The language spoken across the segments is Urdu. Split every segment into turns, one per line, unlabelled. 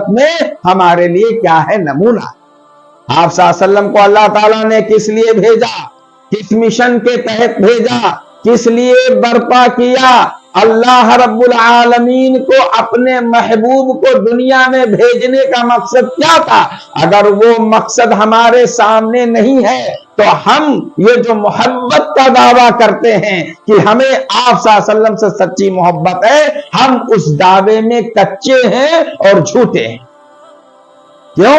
میں ہمارے لیے کیا ہے نمونہ۔ آپ صلی اللہ علیہ وسلم کو اللہ تعالیٰ نے کس لیے بھیجا، کس مشن کے تحت بھیجا، کس لیے برپا کیا؟ اللہ رب العالمین کو اپنے محبوب کو دنیا میں بھیجنے کا مقصد کیا تھا؟ اگر وہ مقصد ہمارے سامنے نہیں ہے تو ہم یہ جو محبت کا دعویٰ کرتے ہیں کہ ہمیں آپ صلی اللہ علیہ وسلم سے سچی محبت ہے، ہم اس دعوے میں کچے ہیں اور جھوٹے ہیں۔ کیوں؟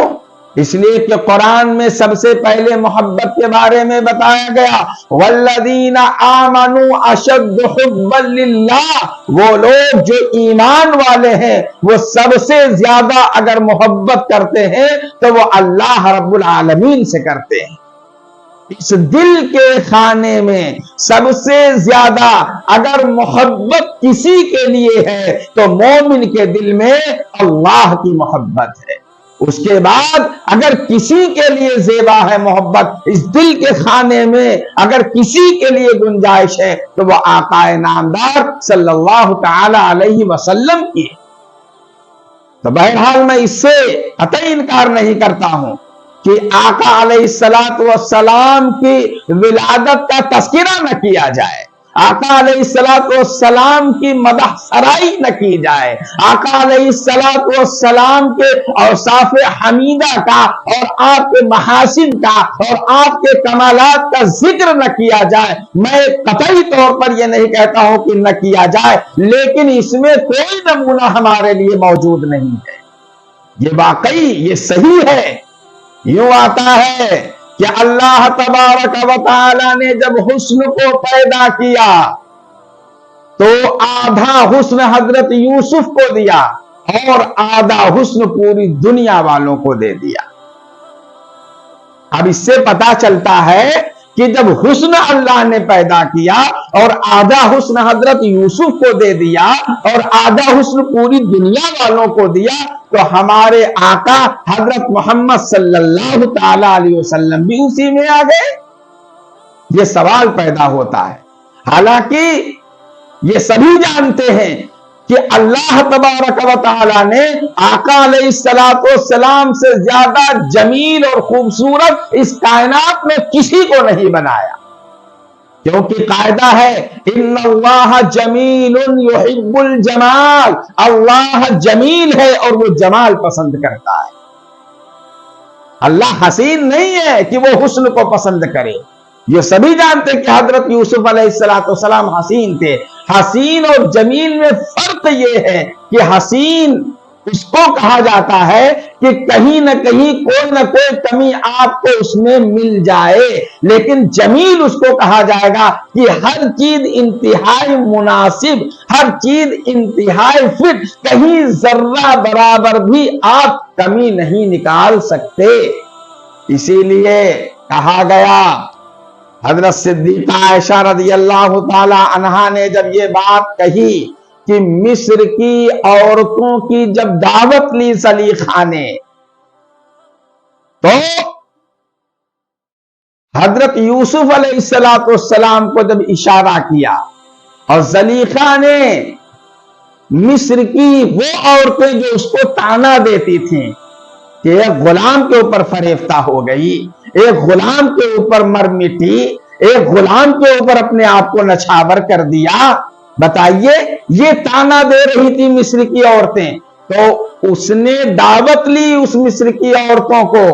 اس لیے کہ قرآن میں سب سے پہلے محبت کے بارے میں بتایا گیا، والذین آمنوا اشد حبا للہ، وہ لوگ جو ایمان والے ہیں وہ سب سے زیادہ اگر محبت کرتے ہیں تو وہ اللہ رب العالمین سے کرتے ہیں۔ اس دل کے خانے میں سب سے زیادہ اگر محبت کسی کے لیے ہے تو مومن کے دل میں اللہ کی محبت ہے۔ اس کے بعد اگر کسی کے لیے زیبا ہے محبت اس دل کے خانے میں، اگر کسی کے لیے گنجائش ہے تو وہ آقا نامدار صلی اللہ تعالی علیہ وسلم کی۔ تو بہرحال میں اس سے قطعی انکار نہیں کرتا ہوں کہ آقا علیہ السلام کی ولادت کا تذکرہ نہ کیا جائے، آقا علیہ السلام کی مدح سرائی نہ کی جائے، آقا علیہ السلام کے اوصاف حمیدہ کا اور آپ کے محاسن کا اور آپ کے کمالات کا ذکر نہ کیا جائے۔ میں قطعی طور پر یہ نہیں کہتا ہوں کہ نہ کیا جائے، لیکن اس میں کوئی نمونہ ہمارے لیے موجود نہیں ہے۔ یہ واقعی یہ صحیح ہے۔ یوں آتا ہے کہ اللہ تبارک و تعالی نے جب حسن کو پیدا کیا تو آدھا حسن حضرت یوسف کو دیا اور آدھا حسن پوری دنیا والوں کو دے دیا۔ اب اس سے پتا چلتا ہے کہ جب حسن اللہ نے پیدا کیا اور آدھا حسن حضرت یوسف کو دے دیا اور آدھا حسن پوری دنیا والوں کو دیا تو ہمارے آقا حضرت محمد صلی اللہ تعالی علیہ وسلم بھی اسی میں آ گئے۔ یہ سوال پیدا ہوتا ہے، حالانکہ یہ سبھی جانتے ہیں کہ اللہ تبارک و تعالی نے آقا علیہ السلام سے زیادہ جمیل اور خوبصورت اس کائنات میں کسی کو نہیں بنایا، کیونکہ قاعدہ ہے ان اللہ جمیل یحب الجمال، اللہ جمیل ہے اور وہ جمال پسند کرتا ہے۔ اللہ حسین نہیں ہے کہ وہ حسن کو پسند کرے۔ یہ سبھی جانتے کہ حضرت یوسف علیہ السلام حسین تھے۔ حسین اور جمیل میں فرق یہ ہے کہ حسین اس کو کہا جاتا ہے کہ کہیں نہ کہیں کوئی نہ کوئی کمی آپ کو اس میں مل جائے، لیکن جمیل اس کو کہا جائے گا کہ ہر چیز انتہائی مناسب، ہر چیز انتہائی فٹ، کہیں ذرہ برابر بھی آپ کمی نہیں نکال سکتے۔ اسی لیے کہا گیا، حضرت صدیقہ عائشہ رضی اللہ تعالی عنہا نے جب یہ بات کہی کہ مصر کی عورتوں کی جب دعوت لی زلیخا نے تو حضرت یوسف علیہ السلام کو جب اشارہ کیا اور زلیخا نے مصر کی وہ عورتیں جو اس کو تانا دیتی تھیں کہ ایک غلام کے اوپر فریفتہ ہو گئی، ایک غلام کے اوپر مر مٹی، ایک غلام کے اوپر اپنے آپ کو نچھاور کر دیا، بتائیے یہ تانا دے رہی تھی مصر کی عورتیں، تو اس نے دعوت لی اس مصر کی عورتوں کو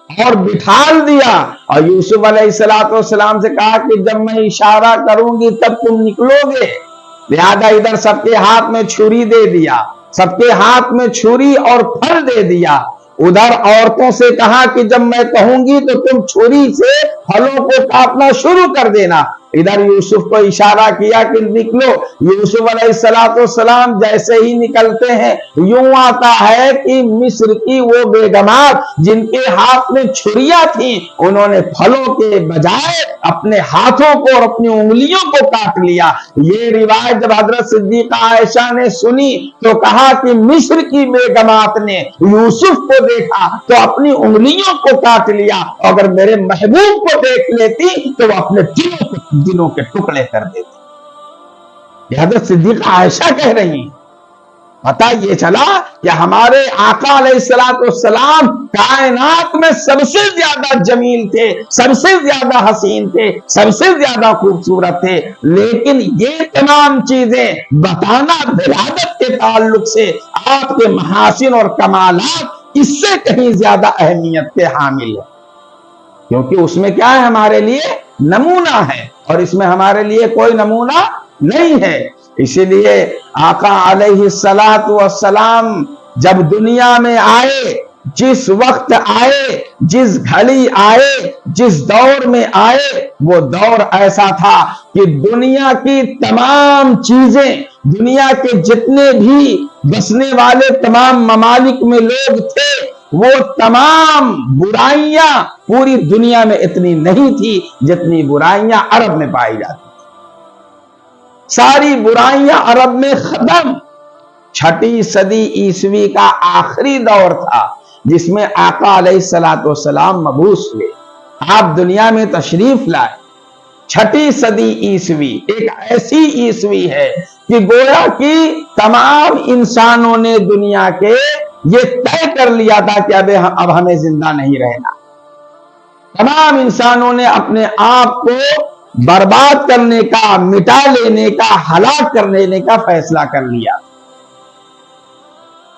اور بٹھال دیا اور یوسف علیہ السلام سے کہا کہ جب میں اشارہ کروں گی تب تم نکلو گے، لہذا ادھر سب کے ہاتھ میں چھری دے دیا، سب کے ہاتھ میں چھری اور پھل دے دیا، ادھر عورتوں سے کہا کہ جب میں کہوں گی تو تم چھری سے پھلوں کو کاٹنا شروع کر دینا، ادھر یوسف کو اشارہ کیا کہ نکلو، یوسف علیہ السلام جیسے ہی نکلتے ہیں یوں آتا ہے کہ مصر کی وہ بیگمات جن کے ہاتھ میں چھریاں تھیں انہوں نے پھلوں کے بجائے اپنے ہاتھوں کو اور اپنی انگلیوں کو کاٹ لیا۔ یہ روایت جب حضرت صدیقہ عائشہ نے سنی تو کہا کہ مصر کی بیگمات نے یوسف کو دیکھا تو اپنی انگلیوں کو کاٹ لیا، اگر میرے محبوب کو دیکھ لیتی تو وہ اپنے دلوں کے ٹکڑے کر دیتے۔ یہ حضرت صدیقہ عائشہ کہہ رہی ہیں۔ پتہ یہ چلا کہ ہمارے آقا علیہ السلام کائنات میں سب سے زیادہ جمیل تھے، سب سے زیادہ حسین تھے، سب سے زیادہ خوبصورت تھے، لیکن یہ تمام چیزیں بتانا ولادت کے تعلق سے آپ کے محاسن اور کمالات اس سے کہیں زیادہ اہمیت کے حامل ہیں، کیونکہ اس میں کیا ہے؟ ہمارے لیے نمونہ ہے، اور اس میں ہمارے لیے کوئی نمونہ نہیں ہے۔ اسی لیے آقا علیہ السلام جب دنیا میں آئے، جس وقت آئے، جس گھڑی آئے، جس دور میں آئے، وہ دور ایسا تھا کہ دنیا کی تمام چیزیں، دنیا کے جتنے بھی بسنے والے تمام ممالک میں لوگ تھے، وہ تمام برائیاں پوری دنیا میں اتنی نہیں تھی جتنی برائیاں عرب میں پائی جاتی، ساری برائیاں عرب میں ختم۔ 6 صدی عیسوی کا آخری دور تھا جس میں آقا علیہ السلام مبعوث ہوئے، آپ دنیا میں تشریف لائے۔ 6 صدی عیسوی ایک ایسی عیسوی ہے کہ گویا کہ تمام انسانوں نے دنیا کے یہ طے کر لیا تھا کہ اب ہمیں زندہ نہیں رہنا، تمام انسانوں نے اپنے آپ کو برباد کرنے کا، مٹا لینے کا، ہلاک کر لینے کا فیصلہ کر لیا۔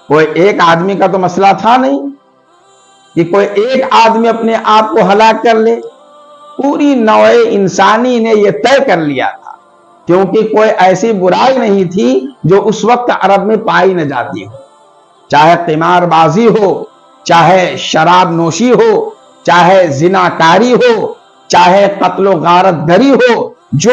کوئی ایک آدمی کا تو مسئلہ تھا نہیں کہ کوئی ایک آدمی اپنے آپ کو ہلاک کر لے، پوری نوع انسانی نے یہ طے کر لیا تھا، کیونکہ کوئی ایسی برائی نہیں تھی جو اس وقت عرب میں پائی نہ جاتی ہو، چاہے قمار بازی ہو، چاہے شراب نوشی ہو، چاہے زنا کاری ہو، چاہے قتل و غارت گری ہو، جو